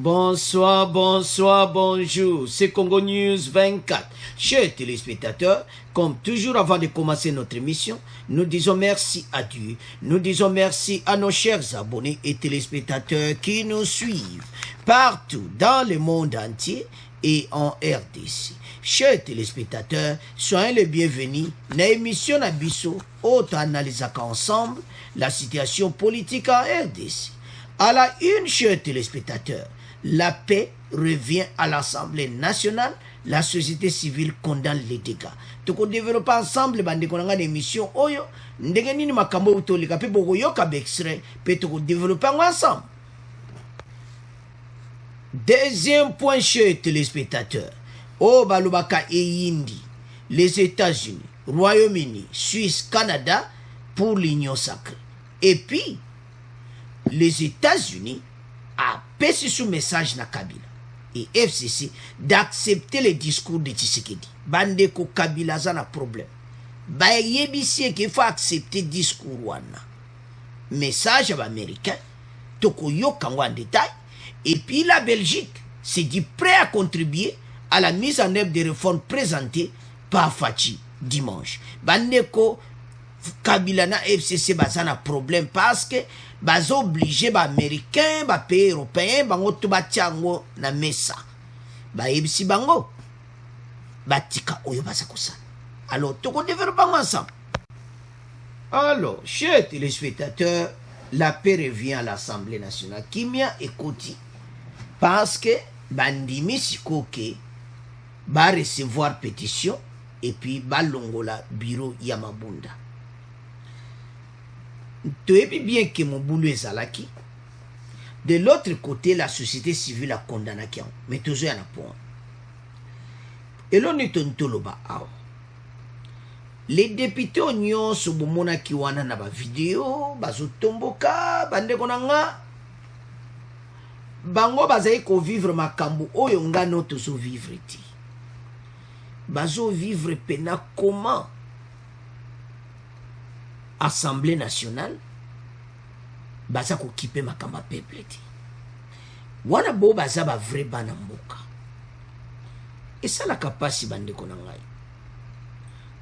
Bonsoir, bonsoir, bonjour, c'est Congo News 24. Chers téléspectateurs, comme toujours avant de commencer notre émission, nous disons merci à Dieu, nous disons merci à nos chers abonnés et téléspectateurs qui nous suivent partout dans le monde entier et en RDC. Chers téléspectateurs, soyez les bienvenus dans l'émission Nabiso, autre analyse ensemble la situation politique en RDC. À la une, chers téléspectateurs, la paix revient à l'Assemblée nationale, la société civile condamne les dégâts. Toko développer ensemble bande konanga émission oyo ndenge nini makambo utolika pe boko yoka extrait pe toko développer ensemble. Deuxième point, chers téléspectateurs, au balubaka et Indi, les États-Unis, Royaume-Uni, Suisse, Canada pour l'Union sacrée. Et puis les États-Unis a passé sous message na Kabila et FCC d'accepter les discours de Tshisekedi. Bande ko Kabila za na problème. Ba yebisi qu'il faut accepter discours wana. Message à américain toko yoka en détail. Et puis la Belgique s'est dit prêt à contribuer à la mise en œuvre des réformes présentées par Fachi dimanche. Bande ko Kabila na FCC bazana problème parce que bazo obligé ba américain ba pays européen bango to batiango na mesa ba ebisi bango batika oyo baza kosala. Alors toko développer ensemble. Alors chers téléspectateurs, la paix revient à l'Assemblée nationale. Kimia écoute parce que bandimi sikoke ba recevoir pétition et puis ba longola bureau Yamabunda. Tu es bien que mon boulot est zalaki. De l'autre côté, la société civile a condamné qui mais toujours y en a point. Et l'on est un toloba. Les députés ont sur bomona qui wana na ba vidéo, bazo tomboka, bande konanga. Bango bazai ko vivre makambo oyo ngano to so vivre ti. Bazo vivre pena comment? Assemblée nationale baza ko kipe makamba peuple ti wana bo baza ba vrai bana mboka et ça la capacité bande ko ngai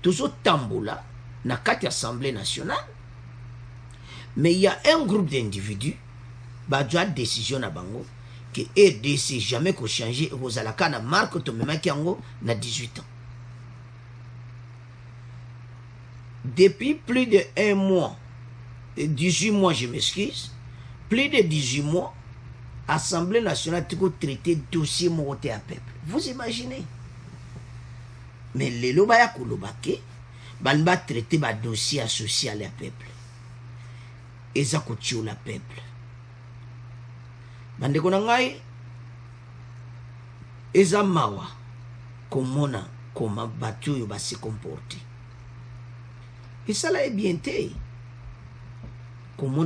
toujours tambola na kati assemblée nationale mais il y a un groupe d'individus ba doit décision na bango que RDC jamais ko changer aux alaka na marque to memaki yango na 18 ans. Depuis plus de 1 mois, 18 mois, je m'excuse, plus de 18 mois, Assemblée nationale a traité dossier monté à peuple. Vous imaginez? Mais les lobaya kolobake, banba traité ba dossier associé à la peuple. Et ça coûte la peuple. Bande konangai, eza mawa, komona, comment batu va se comporter. Et ça là est bien té. Comment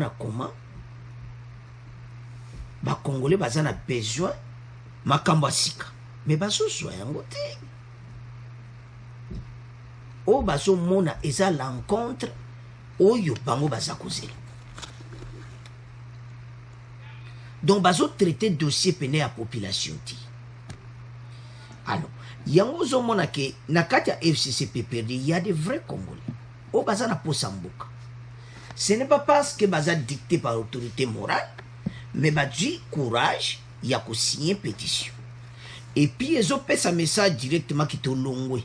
ba Congolais bazana besoin makambo sika. Mais baso soya ngote. O baso mona eza l'encontre oyo bango baza kozela. Donc baso traiter dossier peine à population ti. Alors, yango zo mona ke nakati ya FCC PPRD il y a des vrais Congolais. O baza na posamboka. Ce n'est pas parce que baza dicté par l'autorité morale, mais bazi courage, il y a qu'à signer pétition. Et puis ils ont fait un message directement qui te longwe.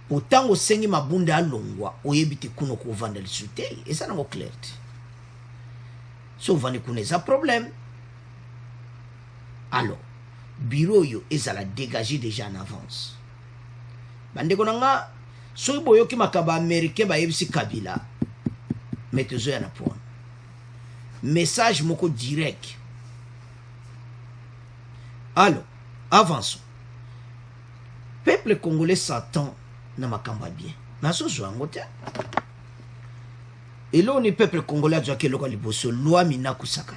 Pourtant au sengi mabunda a longwa, o yebite kuno ko vendre le soutien, et ça n'a pas clair. Sauf qu'on connaît un problème. Alors, bureau yo ezala dégagé déjà en avance. Bande konanga so boyoki makaba américain ba yebisi Kabila metezo ya na point message moko direct. Alors avançons. Peuple congolais s'attend na makamba bien na so zo ngote et là on est peuple congolais doit que le liboso loi mina kusakata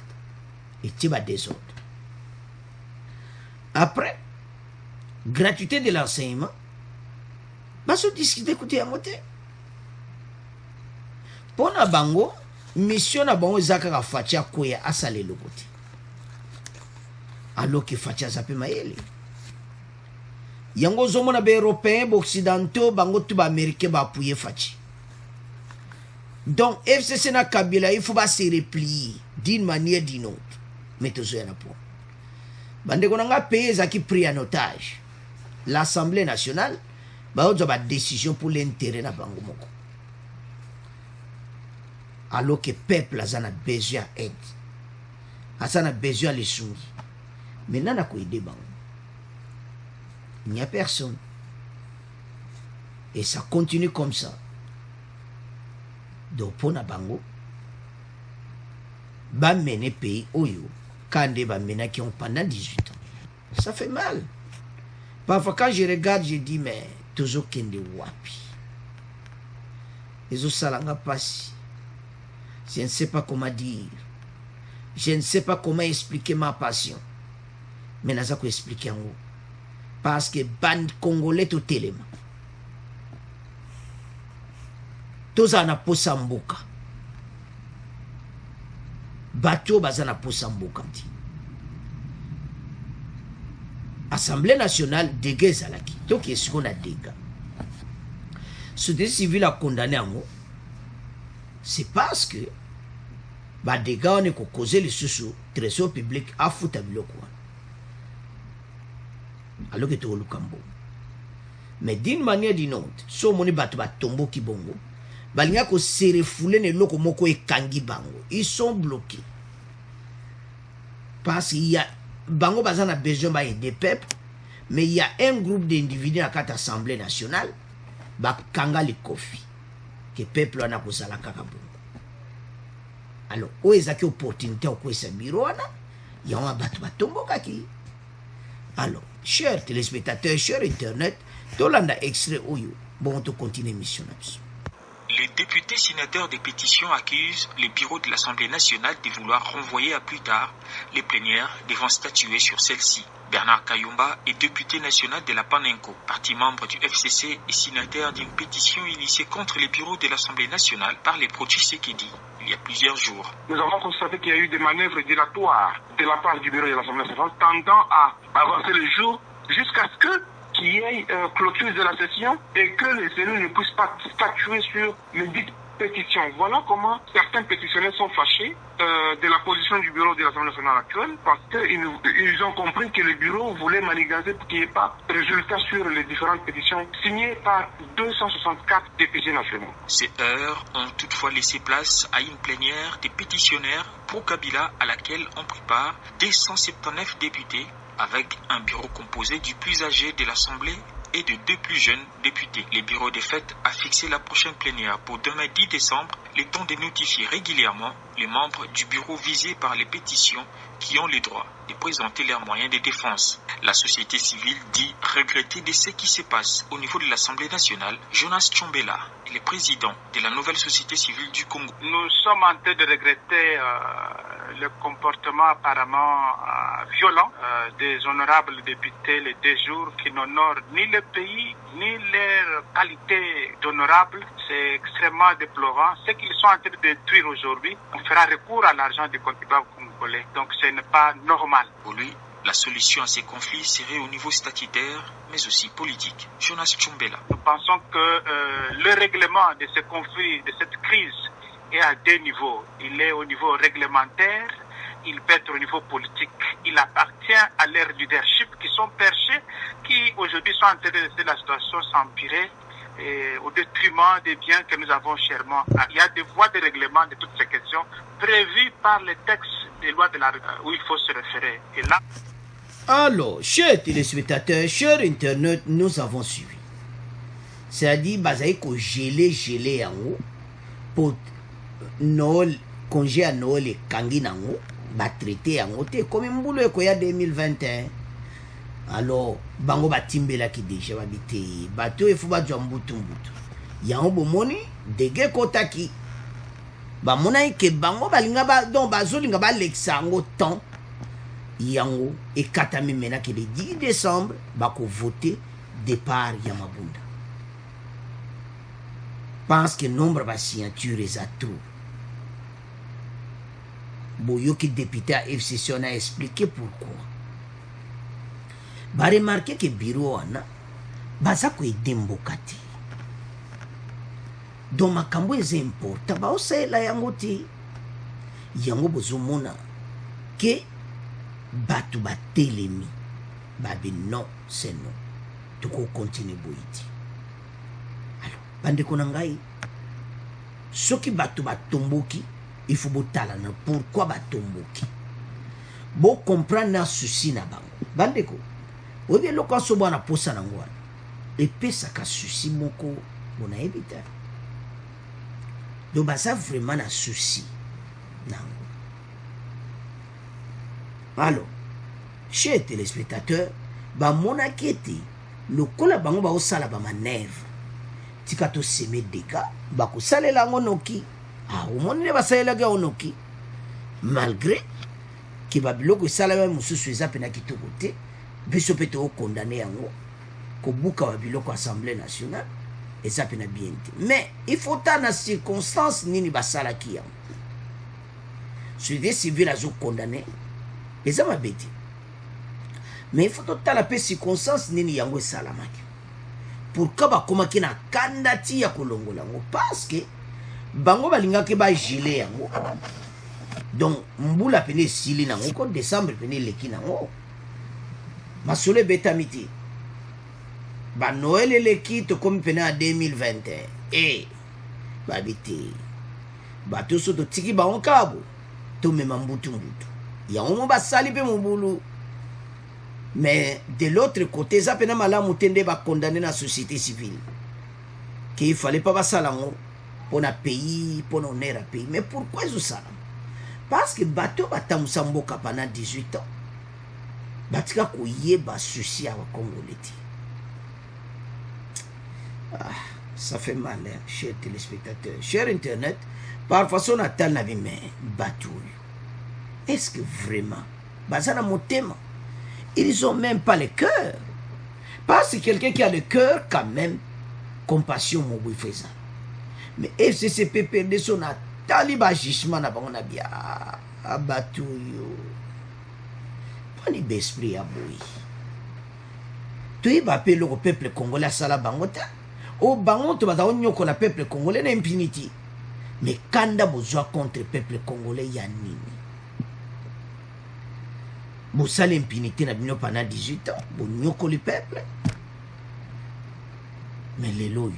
et tiba désordre. Après gratuité de l'enseignement baso discuter côté à moté pona bango mission na bango ezaka ka fatia koya asale lokote alors que facha zape mayele yango zomona ba européen ba occidentaux bango tu ba américain ba appuyer fachi. Donc FCC na Kabila il faut ba se replier d'une manière ou d'une autre. Mais toujours yana point bande konanga pays qui pris en otage l'Assemblée nationale ba ozo ba décision pour l'intérêt na bango moko, alors que peuple a besoin d'aide, a besoin de soins. Maintenant, na ko aider bango, il n'y a personne, et ça continue comme ça. Donc pour na bango ba mener pays oyo kande ba mena qui ont pendant 18 ans, ça fait mal. Parfois quand je regarde je dis mais toujours kende wapi ezo salanga pasi. Je ne sais pas comment dire, je ne sais pas comment expliquer ma passion, mais naza ko expliquer en haut parce que bande congolais tout élément toza na posa mboka bato baza na posa mboka ti Assemblée nationale dégâts ezalaki donc est-ce qu'on a dégâts société civile a condamné en haut. C'est parce que bah des gars on est causé les sous trésor public à foutre quoi alors que tu au Lukambo. Mais d'une manière ou d'une autre so moni bato ba tombo ki bongo balinga ko se refoulé ne loko moko e kangi bango, ils sont bloqués parce qu'il y a bango bazana besoin ba aider peuple, mais il y a un groupe d'individus à cette Assemblée nationale ba kanga le kofi que peuple wana ko sala kaka bongo. Alors o ezaki opportunité ko esa biroana ya on bato ba tombo kaki. Alors chers téléspectateurs, chers internet, tolanda extrait oyo bon to continuer mission là-dessus. Les députés signataires des pétitions accusent le bureau de l'Assemblée nationale de vouloir renvoyer à plus tard les plénières devant statuer sur celle-ci. Bernard Kayumba est député national de la Panenko, parti membre du FCC et signataire d'une pétition initiée contre les bureaux de l'Assemblée nationale par les pro-Tshisekedi il y a plusieurs jours. Nous avons constaté qu'il y a eu des manœuvres dilatoires de la part du bureau de l'Assemblée nationale tendant à avancer le jour jusqu'à ce qu'il y ait clôture de la session et que les élus ne puissent pas statuer sur les dites pétitions. Voilà comment certains pétitionnaires sont fâchés de la position du bureau de l'Assemblée nationale actuelle parce qu'ils ont compris que le bureau voulait manigancer pour qu'il n'y ait pas de résultat sur les différentes pétitions signées par 264 députés nationaux. Ces heures ont toutefois laissé place à une plénière des pétitionnaires pro-Kabila à laquelle ont pris part 279 députés avec un bureau composé du plus âgé de l'Assemblée et de 2 plus jeunes députés. Le bureau des fêtes a fixé la prochaine plénière pour demain 10 décembre, le temps de notifier régulièrement les membres du bureau visés par les pétitions qui ont le droit de présenter leurs moyens de défense. La société civile dit regretter de ce qui se passe au niveau de l'Assemblée nationale. Jonas Tchombela est le président de la nouvelle société civile du Congo. Nous sommes en train de regretter le comportement apparemment violent des honorables députés les 2 jours qui n'honorent ni le pays ni leur qualité d'honorable. C'est extrêmement déplorant. Ce qu'ils sont en train de détruire aujourd'hui, on fera recours à l'argent des contribuables congolais. Donc ce n'est pas normal. Pour lui, la solution à ces conflits serait au niveau statutaire, mais aussi politique. Jonas Tchombela. Nous pensons que le règlement de ce conflit, de cette crise, est à 2 niveaux. Il est au niveau réglementaire, il peut être au niveau politique. Il appartient à leurs leadership qui sont perchés, qui aujourd'hui sont en train de laisser la situation s'empirer au détriment des biens que nous avons chèrement. Il y a des voies de règlement de toutes ces questions prévues par les textes des lois de où il faut se référer. Et là... Alors, chers téléspectateurs, chers internautes, nous avons suivi. C'est-à-dire, bazaï ko gelé en haut pour Noël, congé à Noël et kangi nango, ba traité en haut, comme un boulot ko ya 2021. Alors, bango ba timbela ki déjà babité, bato e fuba jambutu mbutu. Yango bomoni dege kotaki. Ba mona ke bango balinga ba donc bazolinga ba lexango temps. Yango et katami mena que le 10 décembre bako voter départ Yamabunda. Parce que nombre de signatures est à trop. Boyo qui député à FCC on a expliqué pourquoi. ba remarquer que bureau wana baza ko edemboka te. Donc makambo eza important ba osala yango te. Yango bozomona ke batu batelemi babi non c'est non toko continue boiti. Alors bandeko na ngai soki batu batomboki il faut botala na pourquoi batomboki bo comprendre na souci na bango bandeko obi loko so bwana posa na ngwana epesa ka souci moko bona ebita do basa vraiment na souci nango. Alors chers téléspectateurs ba mona kete lokola bango ba osala ba manœuvre tika to seme deka ba ko salela ngonoki omoni basalela ga onoki malgré que babiloko esala ba mususu eza pena kitoko te biso pete o condamné yango ko buka babiloko assemblée nationale eza pena bien te mais il faut tana circonstance nini basala ki yango société civile azo condamné eza mabeti mais il faut tala pe circonstance nini yango esalamaki pourquoi bakomaki na kandati ya kolongola yango parce que bango balingaki ba gilet yango donc mbula pene sili nango ko décembre pene leki nango masole betami te ba Noël leki to comme pene en 2021 babiti bato so to tiki ba onkabo to mema mbutu yango basali pe mobulu. Mais de l'autre côté, ça peut malamu tende ba condamner la société civile. Qu'il fallait pas passer là pour un pays, pour un air à pays. Mais pourquoi ça? Parce que bateau batam samboka pendant 18 ans. Batika koye ba souci à Congolais. Ça fait mal, hein, chers téléspectateurs, chers internet. Parfois on attend la vie mais bateau. Est-ce que vraiment bazana mon thème? Ils ont même pas le cœur. Parce que quelqu'un qui a le cœur, quand même, compassion, mon bout faisant. Mais FCCP perdait son talibagissement, on a bien abattu. Pas ni d'esprit à boui. Tu vas appeler le peuple congolais à Salabangota. Au bangon, tu vas avoir le peuple congolais d'impunité. Mais quand tu as besoin contre le peuple congolais, il y a nini. Vous savez l'impunité pendant 18 ans, vous n'avez le peuple. Mais les loyaux,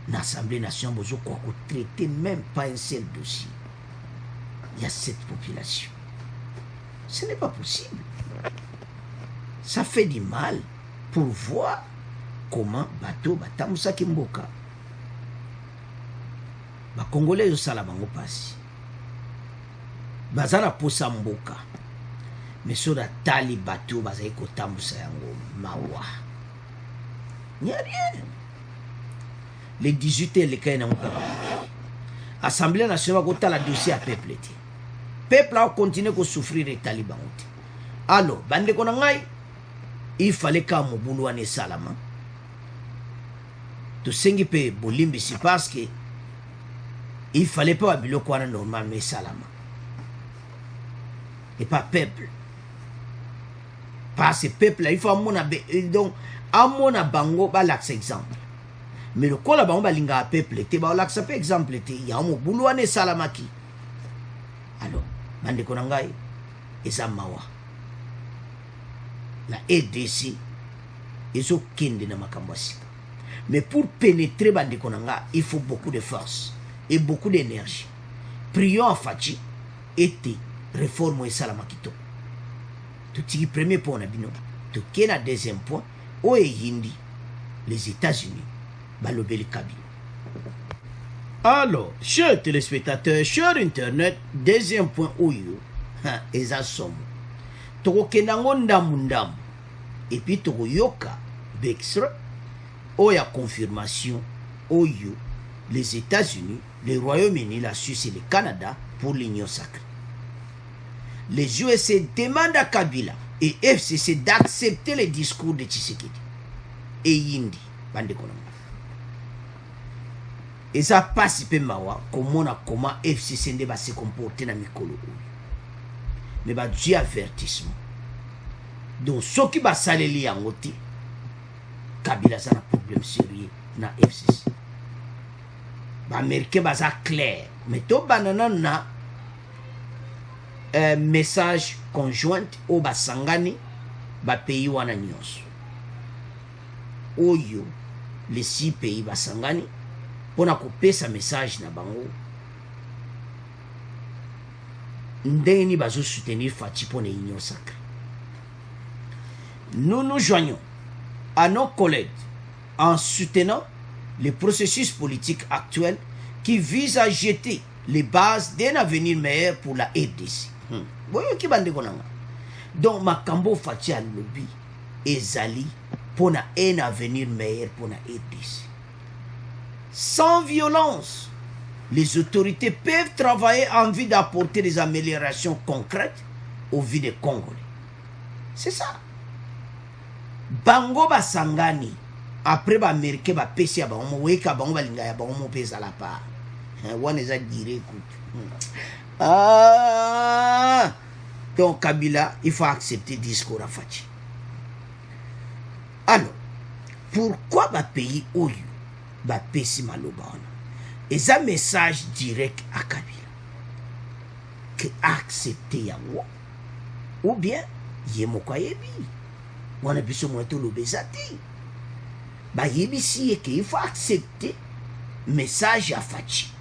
l'Assemblée nationale, vous ne traitez même pas un seul dossier. Il y a cette population. Ce n'est pas possible. Ça fait du mal pour voir comment bateau batamusa kimboka. Les Congolais, ils ont passé. Bazana posa mboka. Mais sur la tali bateau, bazaï kotambusa yango mawa. Il n'y a rien. Les 18 et les Kaina ont Assemblée nationale a la dossier à peuple. Peuple a continué à souffrir des talibans. Alors, bande konangai, il fallait qu'à Moboulou ane salama. Tout sengi pe bolimbi si parce que il fallait pas abilo quoi normal mais salama. Et pas peuple. Parce que peuple il faut amona donc amona bango ba l'axe exemple. Mais le kola bango ba linga peuple te ba l'axe par exemple te ya Moboulou ane salamaki. Alors, bande konangai eza mawa. La EDC ils ont kende na makambo sika. Mais pour pénétrer bande konanga, il faut beaucoup de force et beaucoup d'énergie. Prions en Fachi et réforme et salamakito. Tout ce premier point on a bino, tout kena deuxième point, o e hindi les États-Unis, balobeli Kabila. Alors, chers téléspectateurs, chers internet, deuxième point oyo, eza somo. Toko kenango ndamu et puis toko yoka bexra oya confirmation oyo les États-Unis, le Royaume-Uni, la Suisse et le Canada pour l'Union sacrée. Les USA demandent à Kabila et FCC d'accepter les discours de Tshisekedi et Yindi bande konama. Et ça passe peu mawa comment FCC ne va se comporter dans mikolo. Mais bah Dieu avertissement. donc soki basaleli yango te Kabila aza na problème sérieux na FCC baaméricain baza clair mais tobanda nanu na message conjointe oyo basangani bapays wana nyonso oyo les 6 pays basangani mpona kopesa message na bango ndenge nini bazosoutenir Faci mpona union sacrée. Nous nous joignons à nos collègues en soutenant le processus politique actuel qui vise à jeter les bases d'un avenir meilleur pour la RDC. Donc, Makambo Faci a lobby ezali pour un avenir meilleur pour la RDC. Sans violence, les autorités peuvent travailler en vue d'apporter des améliorations concrètes aux vies des Congolais. C'est ça. Bango basangani après ba américain ba pesi ba omo weka bango balinga ya ba omo pesa la part. Wana za dire écoute. Donc Kabila, il faut accepter le discours à Faci. Alors, pourquoi ba pays oyo ba pesi maloba wana? Et ça message direct à Kabila que accepter yango ou bien yemoko yebi wana biso mwato lobezati ba yebi si que il faut accepter message à Faci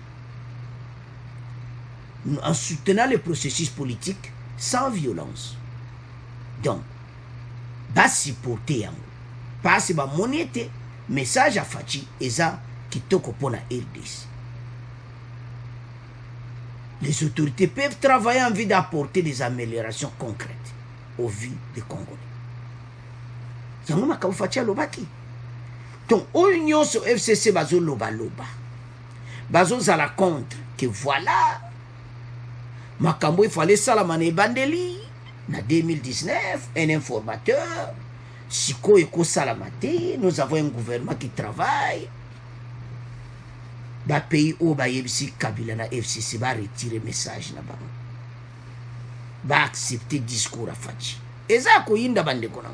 en soutenant le processus politique sans violence. Donc ba supporter yango parce ba monete message à Faci eza kitoko pona RDC. Les autorités peuvent travailler en vue d'apporter des améliorations concrètes aux vies des Congolais. Yango Makambo Faci alobaki. Donc, oyo nyonso FCC bazo loba loba. Bazo zala contre que voilà. Makambo il fallait salamane ebandeli na 2019 un informateur siko eko salamate, nous avons un gouvernement qui travaille. Ba pays o ba yebisi Kabila na FCC ba retirer message na bango ba accepter discours à Faci eza ko yinda bande kona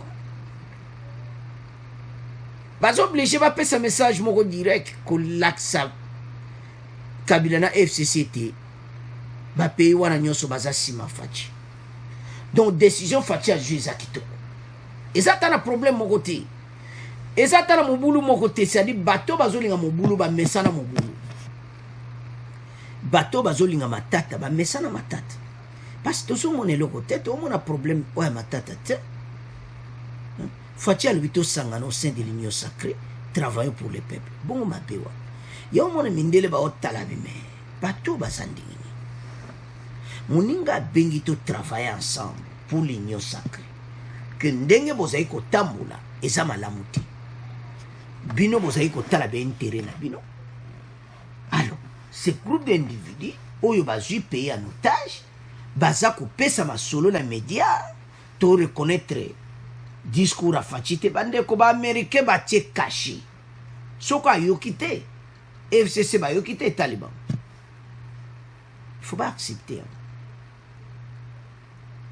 ba obligé ba pesa message moko direct ko laksa Kabila na FCC te ba pays wana nyonso baza sima Faci. Donc décision Faci a joué za kitoko eza tana problème moko te eza tana mobulu moko te, c'est-à-dire bato bazolinga mobulu ba mesana mobulu bato bazolinga matata ba mesana matata parce que tout mon eloko tête on a problème ouais matata te Faci alobito sangana au sein de l'union sacrée travailler pour le peuple bon ma pewa yo mon mindele ba otalabi me bato basandingini moninga bengi to travailler ensemble pour l'union sacrée que ndenge bozai ko tambula eza malamu te bino bozai ko tala be intérêt na bino. Alors ce groupe d'individus oyo bazui pays en otage baza kopesa masolo na média to reconnaître discours à Faci te bande ko ba américain ba tie caché soko ayoki te FCC ba yoki te Taliban. Il faut pas accepter.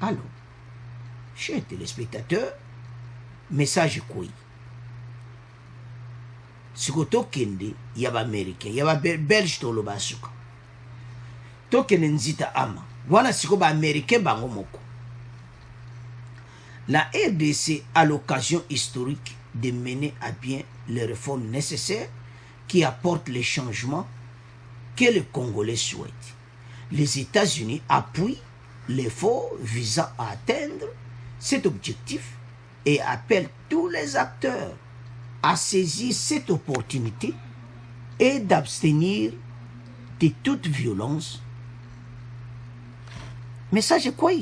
Alors chers téléspectateurs, message quoi? Siko tokende yaba américain yaba belge to loba suka tokende nzita ama wana siko ba américain bango moko. La RDC a l'occasion historique de mener à bien les réformes nécessaires qui apportent les changements que les Congolais souhaitent. Les États-Unis appuient l'effort visant à atteindre cet objectif et appellent tous les acteurs à saisir cette opportunité et d'abstenir de toute violence. Message quoi?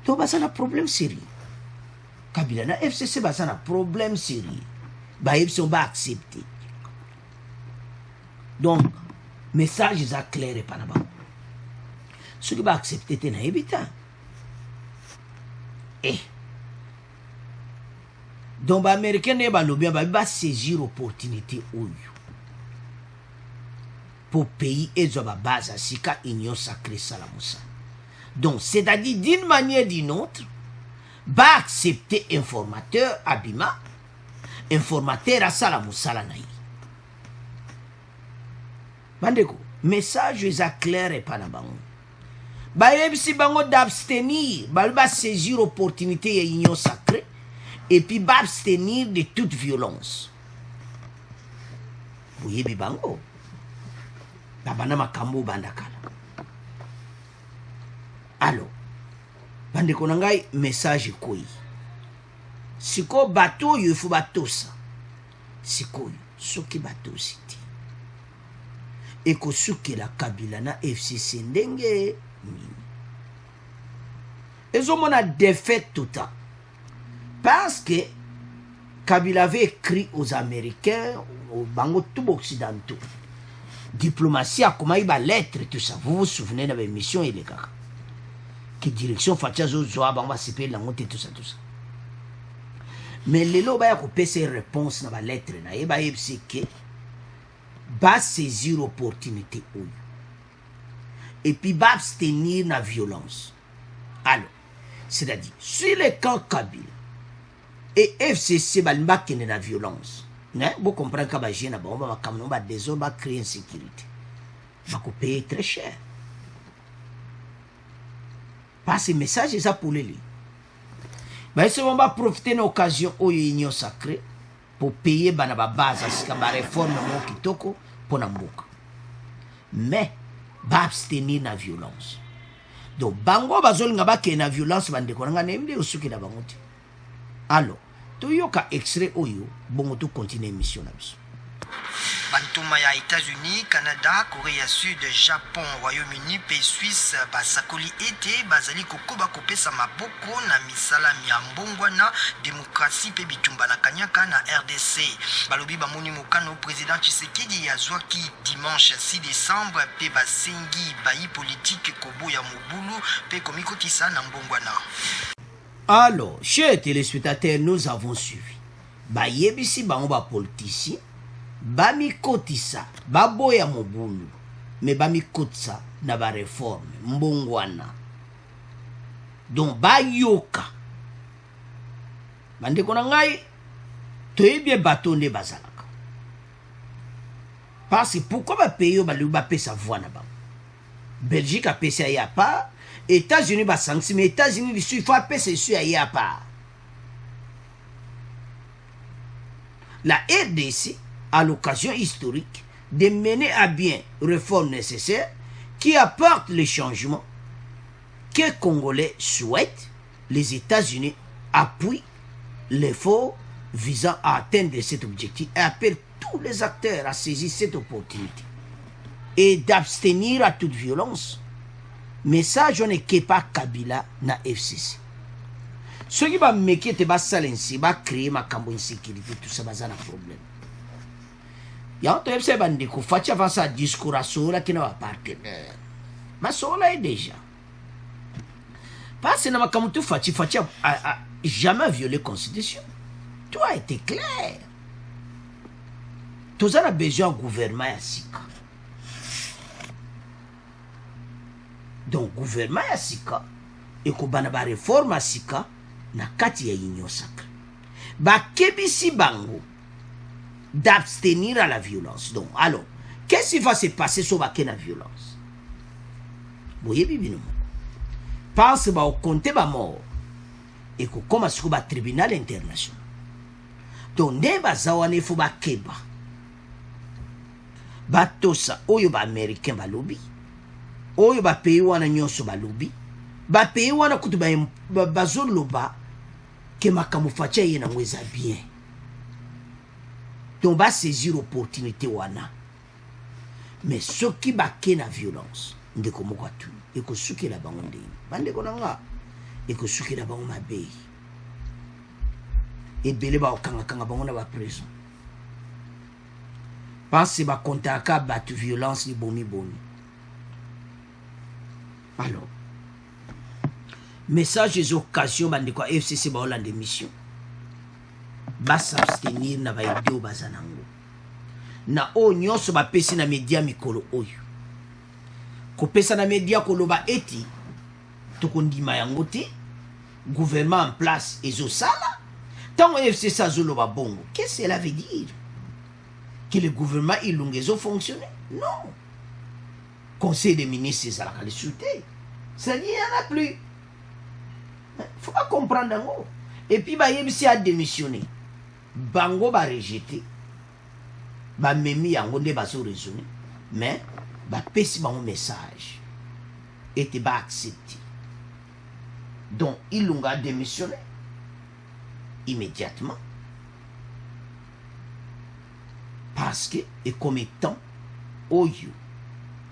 To basana problème sérieux. Kabila na FCC basana problème sérieux. Ba yebson ba accepter. Donc message est clair et pas là-bas. Ce qui va accepter te na ebita. Donc ba américain ne ba lobby ba saisir opportunité oyo pour pays et ba base sika union sacrée salamusa. Donc c'est-à-dire d'une manière ou d'une autre ba accepter informateur abima informateur asala musala na ye bandeko message eza clair epa na bango bayebisi bango d'abstenir ba saisir opportunité ya union sacrée et puis ba abstenir de toute violence boyebi bango na bana makambo bandakala alors bandeko na ngai message koyi siko bato oyo ifu batosa sikoyo soki batosi te ekosukela Kabila na FCC ndenge nini ezomona défaite totale parce que Kabila avait écrit aux Américains aux bango tout occidentaux diplomatie a comment il va lettre tout ça vous vous souvenez de l'émission et les gars que direction fatia zo zo ba va s'appeler la montée tout ça mais les loba ya couper ces réponses dans la lettre na e ba yebsi que ba saisir opportunité ou et puis ba abstenir na violence alors c'est-à-dire sur le camp Kabila et FCC balimba kene na violence né vous comprenez que ba jena ba ba kamno ba désordre ba créer insécurité va payer très cher. Pas ce message, ça pour les lire. Mais si on va profiter de l'occasion où il y a une union sacrée pour payer la base, la réforme de Kitoko pour Namboka. Mais, va abstenir de la violence. Donc, bango bazol ngaba ke na violence bande ko nga nemde usuki na bangote. Alors, to yoka extrait oyo bongo to continuer mission na biso. Bantuma ya États-Unis, Canada, Corée du Sud, Japon, Royaume-Uni, pays Suisse, basakoli ete bazali kokoba kopesa maboko na misala miambongwa na démocratie pe bitumba na kanyaka na RDC. Balobi bamoni mokano président Tshisekedi yazwaki dimanche 6 décembre pe basengi bayi politique kobo ya mobulu pe komikotisa na mbongwana. Alors, chers téléspectateurs, nous avons suivi. Bayebisi bango ba politicien bami kotisa baboya mobulu me bami kotisa na ba réforme mbongwana donc bayoka bande kona ngai toyebie bato nde bazalaka parce que pourquoi ba pays ba pesa voix na bango Belgique a pesa ya pas États-Unis ba sanksi mais États-Unis il faut pesa sur ya pas la RDC à l'occasion historique de mener à bien réformes nécessaires qui apportent les changements que les Congolais souhaitent, les États-Unis appuient l'effort visant à atteindre cet objectif et appellent tous les acteurs à saisir cette opportunité et d'abstenir à toute violence. Mais ça, je ne sais pas Kabila na FCC. Ceux qui vont me quitter, vont créer ma insécurité, tout ça, va un problème. Ya to yebse bandi ko facha avança discours sola que não a partenaire. Mas sola é déjà. Parce que na makamutu facha a jamais violé la constitution. Tout a été clair. Tous a besoin de gouvernement à Sika. Donc gouvernement à Sika et ko bana ba réforme à Sika na kati ya union sacrée. Ba kebisi bango d'abstenir à la violence. Donc, alors, qu'est-ce qui va se passer sur la violence? Vous voyez, bien, pense au compte de mort et que comme sur le tribunal international. Donc, ne va zawane faut ba keba. Batosa, oyo ba américain ba lobby. Oyo ba pays wana nyonso ba lobby. Ba pays wana kutu ba zoloba ke makamufacha yena mweza bien. Donc, on va saisir l'opportunité wana. Mais ce qui va créer la violence, c'est comme quoi tout. Et que ce qui est là-bas, on dit. Bande konanga. Et que ce qui est là-bas, on m'a béi. Et belé ba okanga kanga ba on a prison. Pense ba kontaka ba tu violence ni boni. Alors, message des occasions bande quoi FCC ba Hollande mission. Va s'abstenir na baideo bazanango na o nyonso ba pesi na media mikolo oyo ko pesa na media koloba eti tokondima yango te gouvernement en place ezosala tant FCC azoloba bongo. Qu'est-ce que cela veut dire? Que le gouvernement ilunga ezofonctionne? Non. Conseil des ministres ezalaka le soutien. Ça dit, il n'y en a plus. Il faut pas comprendre yango. Et puis bayebisi a démissionné. Bango ba rejeté. Ba memi yango nde bazo raisonner. Mais ba pesi bango message. Et te ba accepté. Donc Ilunga a démissionné immédiatement. Parce que et comme étant oyo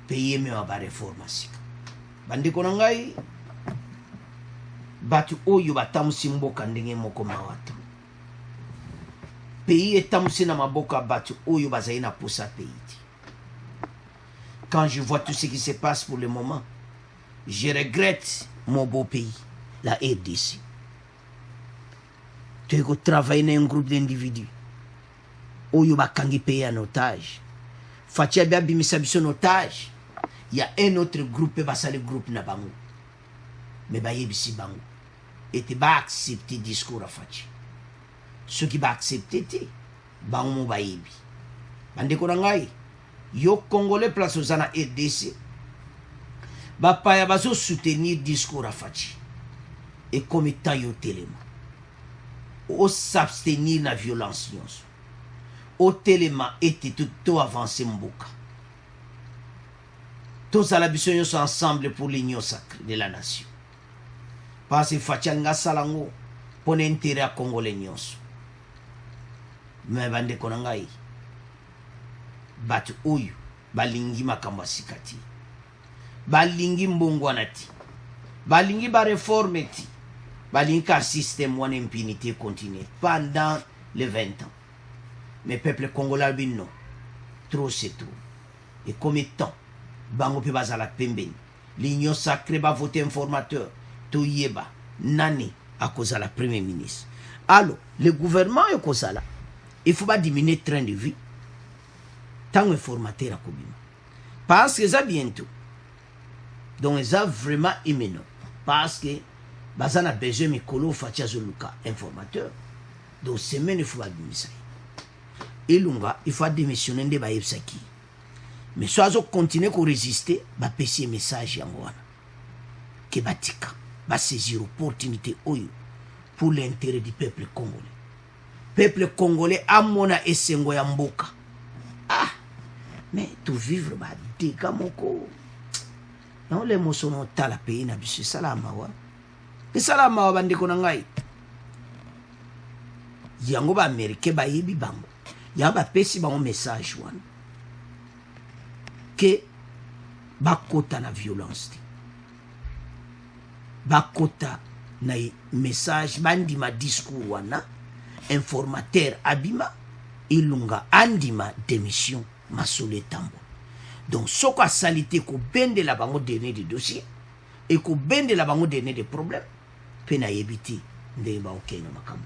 payer me ba réformation. Bandeko na ngai batu oyo batamusi mboka ndenge moko mawata. Pays etamusi na maboka batu oyo bazali na posa pays. Quand je vois tout ce qui se passe pour le moment, je regrette mon beau pays, la RDC. Tu as travaillé dans un groupe d'individus. Oyo bakangi pays en otage. Fatia bia bimisa biso en otage. Il y a un autre groupe, le groupe na bango. Mais bayebisi bango. Et tu vas accepter le discours à Fachi. Ceux qui vont accepter, bango bayebi. Bandeko nangai, yo Congolais place aux ana RDC. Bapaya bazo soutenir le discours à Fachi. Et comme étant yo téléma. O s'abstenir na violence nyonso. O téléma était tout avancé mboka. Tous à la biso sont ensemble pour l'union sacrée de la nation. Parce que Fatianga Salango pour l'intérêt à Congolais nyonso. Mais bande konangai batu oyo balingi makambo sikati. Balingi mbongwana ti. Balingi ba réforme ti. Balingi ka système wana impunité continue pendant les 20 ans. Mais peuple congolais non. Trop c'est trop. Et comme étant bango pe bazala pembeni. L'union sacrée va voter informateur. To yeba nani à cause de la premier ministre. Alors, le gouvernement est comme ça là. Il faut pas diminuer le train de vie. Tant que formateur à Kobima. Parce que ça bientôt. Donc, ça vraiment imminent. Parce que bazana a besoin de Mikolo Fatia Zoluka, informateur. Donc, semaine, il faut pas diminuer. Et Lunga, il faut démissionner de Baïbsaki. Mais soit ils continuent à résister, bah passer message yangoana. Que batika, bah saisir l'opportunité pour l'intérêt du peuple congolais. Peuple congolais a mona esengo ya mboka. Ah, mais tout vivre bah dega moko. Non les mots sont ta la pays na biso salama wa. Et salama wa bandeko na ngai. Yango ba Américain ba yebi bango. Ya ba pesi ba message wana. Que bakota na violence bakota na message bandima discours wana informateur abima Ilunga andima démission masole tambo. Donc soko salité ko bende la bango donner des dossiers et ko bende la bango donner des problèmes pena yebiti ndé ba okena makambo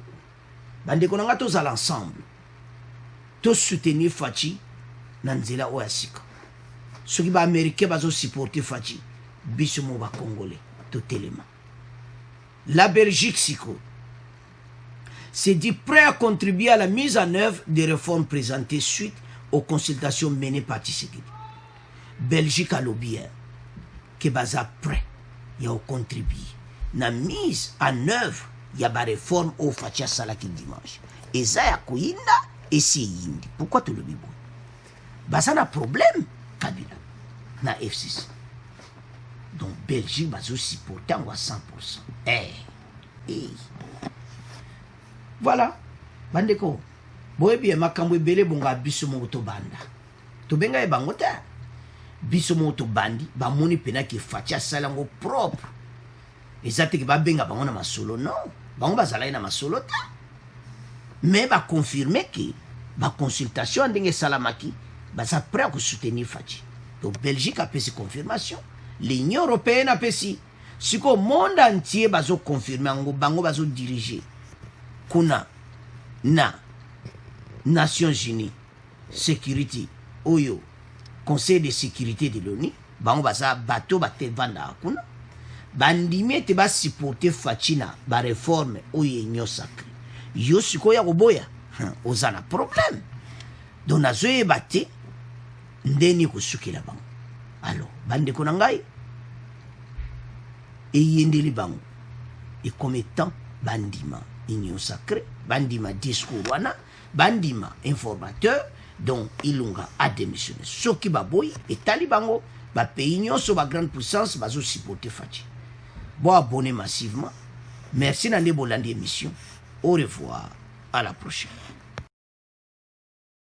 bande ko nga tous à l'ensemble tous soutenir Fachi na nzela oyasika. Ceux qui sont américains vont supporter Fachi. Bissomo va congolais. Tout élément. La Belgique, s'est dit prêt à contribuer à la mise en œuvre des réformes présentées suite aux consultations menées par Tshisekedi. Belgique a lobby que baza prêt. Il y a contribué. La mise en œuvre, il y a des réformes au Fachi Salaki dimanche. Et ça, il y a et c'est Yindi. Pourquoi tu le dis? Baza n'a problème. Kabila na F6. Donc Belgique va se supporter à 100%. Voilà. Bandeko. Boye bien makambo ebele bonga biso moto banda. To benga e bangota. Biso moto bandi ba moni pena ki Fachi salango propre. Ezate ki ba benga bango na masolo non. Bango bazala na masolo ta. Mais ba confirmer que ba consultation ndenge salamaki ça prêt à soutenir Fachi. Donc Belgique a fait cette confirmation. L'Union européenne a fait si. Si le monde entier va confirmer, bango va diriger. Kuna na Nations Unies, sécurité, Oyo, Conseil de sécurité de l'ONU, bango va bateau va te vendre à kuna. bandimi ete basupporte faci na bareforme oyo union sacré yo sikoyo ya koboya oza na problème donc nazoyeba te ndeni kosukela bango alors bandeko na ngai eyendeli bango ekomi temps bandima union sacré bandima discours wana bandima informateur donc ilunga a démissionné soki baboyi etali bango bapays nyonso bagrande puissance bazosupporte faci bo abonné massivement merci na nde bolandi émission au revoir à la prochaine.